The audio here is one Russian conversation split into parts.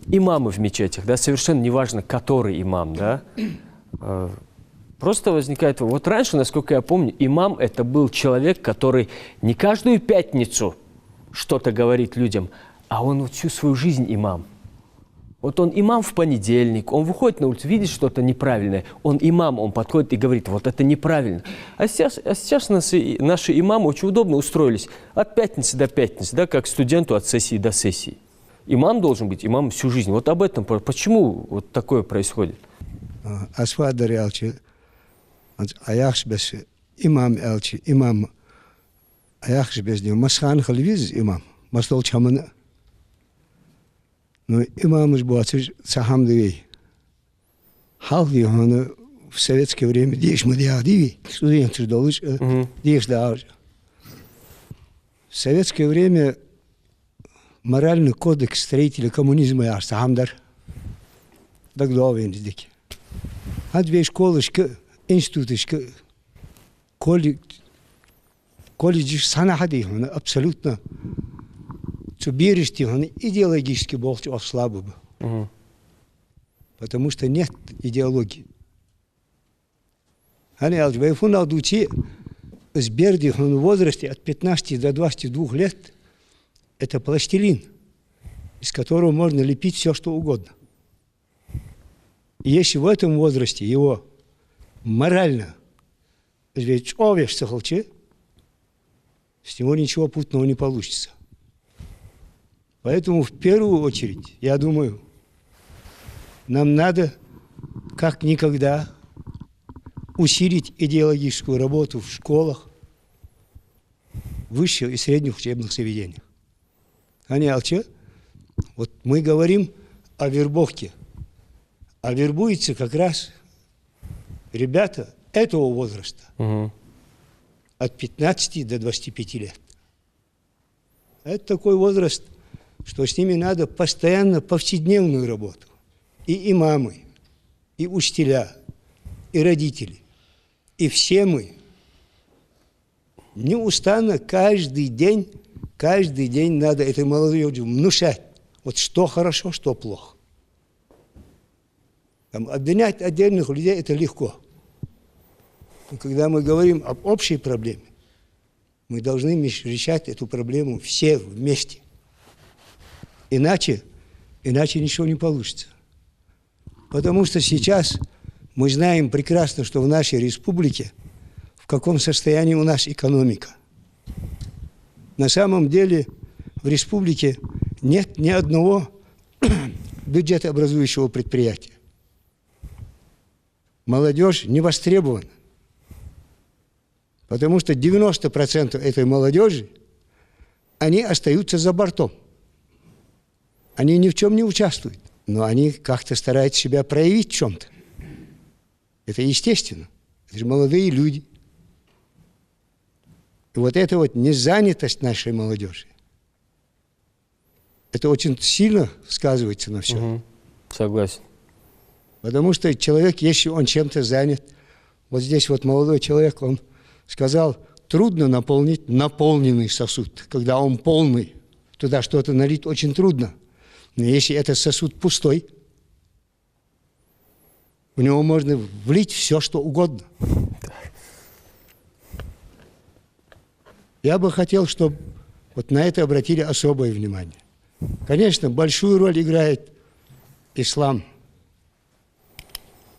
имамы в мечетях, да, совершенно неважно, который имам, да, просто возникает... Вот раньше, насколько я помню, имам – это был человек, который не каждую пятницу что-то говорит людям, а он вот всю свою жизнь имам. Вот он имам в понедельник, он выходит на улицу, видит что-то неправильное, он имам, он подходит и говорит, вот это неправильно. А сейчас наши имамы очень удобно устроились от пятницы до пятницы, да, как студенту от сессии до сессии. Имам должен быть имамом всю жизнь. Вот об этом, почему вот такое происходит? Асфадар Ялчи, Аяхшбес, имам Ялчи, имам Аяхшбес, Масхан Халвиз, имам, Мастол Чамана. Но имам из Буаци Сахамдовей. Халви, он в советское время, здесь мы диадиви, студенты долж, здесь да. В советское время моральный кодекс строителя коммунизма я Сахамдар. Дагдовен здесь. А две школы, институты, колледжи санахади, абсолютно. Бережьте, он идеологически болт слабый. Потому что нет идеологии. Они алджбайфун алдучи с берди в возрасте от 15 до 22 лет это пластилин, из которого можно лепить все, что угодно. И если в этом возрасте его морально с него ничего путного не получится. Поэтому в первую очередь, я думаю, нам надо как никогда усилить идеологическую работу в школах, высших и средних учебных заведениях. Вот мы говорим о вербовке, а вербуются как раз ребята этого возраста, от 15 до 25 лет. Это такой возраст, что с ними надо постоянно повседневную работу. И имамы, и учителя, и родители, и все мы неустанно каждый день надо этой молодежи внушать, вот что хорошо, что плохо. Обвинять отдельных людей это легко. Но когда мы говорим об общей проблеме, мы должны решать эту проблему все вместе. Иначе ничего не получится. Потому что сейчас мы знаем прекрасно, что в нашей республике в каком состоянии у нас экономика. На самом деле в республике нет ни одного бюджетообразующего предприятия. Молодежь не востребована. Потому что 90% этой молодежи, они остаются за бортом. Они ни в чем не участвуют, но они как-то стараются себя проявить в чем-то. Это естественно. Это же молодые люди. И вот эта вот незанятость нашей молодежи, это очень сильно сказывается на всем. Согласен. Потому что человек, если он чем-то занят, вот здесь вот молодой человек, он сказал, трудно наполнить наполненный сосуд. Когда он полный, туда что-то налить очень трудно. Но если этот сосуд пустой, в него можно влить все, что угодно. Я бы хотел, чтобы вот на это обратили особое внимание. Конечно, большую роль играет ислам.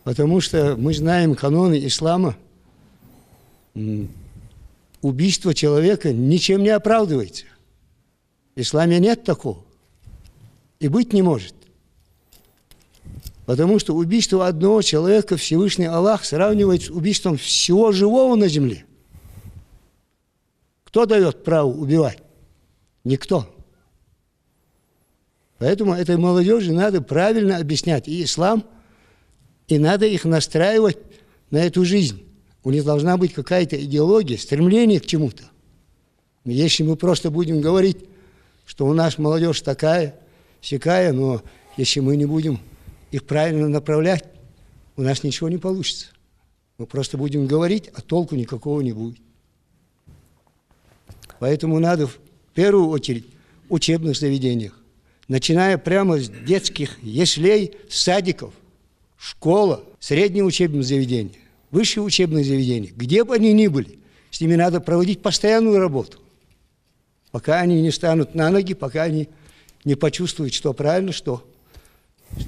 Потому что мы знаем каноны ислама. Убийство человека ничем не оправдывается. В исламе нет такого. И быть не может. Потому что убийство одного человека Всевышний Аллах сравнивает с убийством всего живого на земле. Кто дает право убивать? Никто. Поэтому этой молодежи надо правильно объяснять и ислам, и надо их настраивать на эту жизнь. У них должна быть какая-то идеология, стремление к чему-то. Но если мы просто будем говорить, что у нас молодежь такая, сякая, но если мы не будем их правильно направлять, у нас ничего не получится. Мы просто будем говорить, а толку никакого не будет. Поэтому надо в первую очередь в учебных заведениях начиная прямо с детских яслей, садиков, школа, среднее учебное заведение, высшее учебное заведение, где бы они ни были, с ними надо проводить постоянную работу, пока они не станут на ноги, пока они не почувствуют, что правильно, что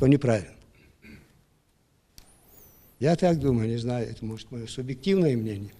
неправильно. Я так думаю, не знаю, это может мое субъективное мнение.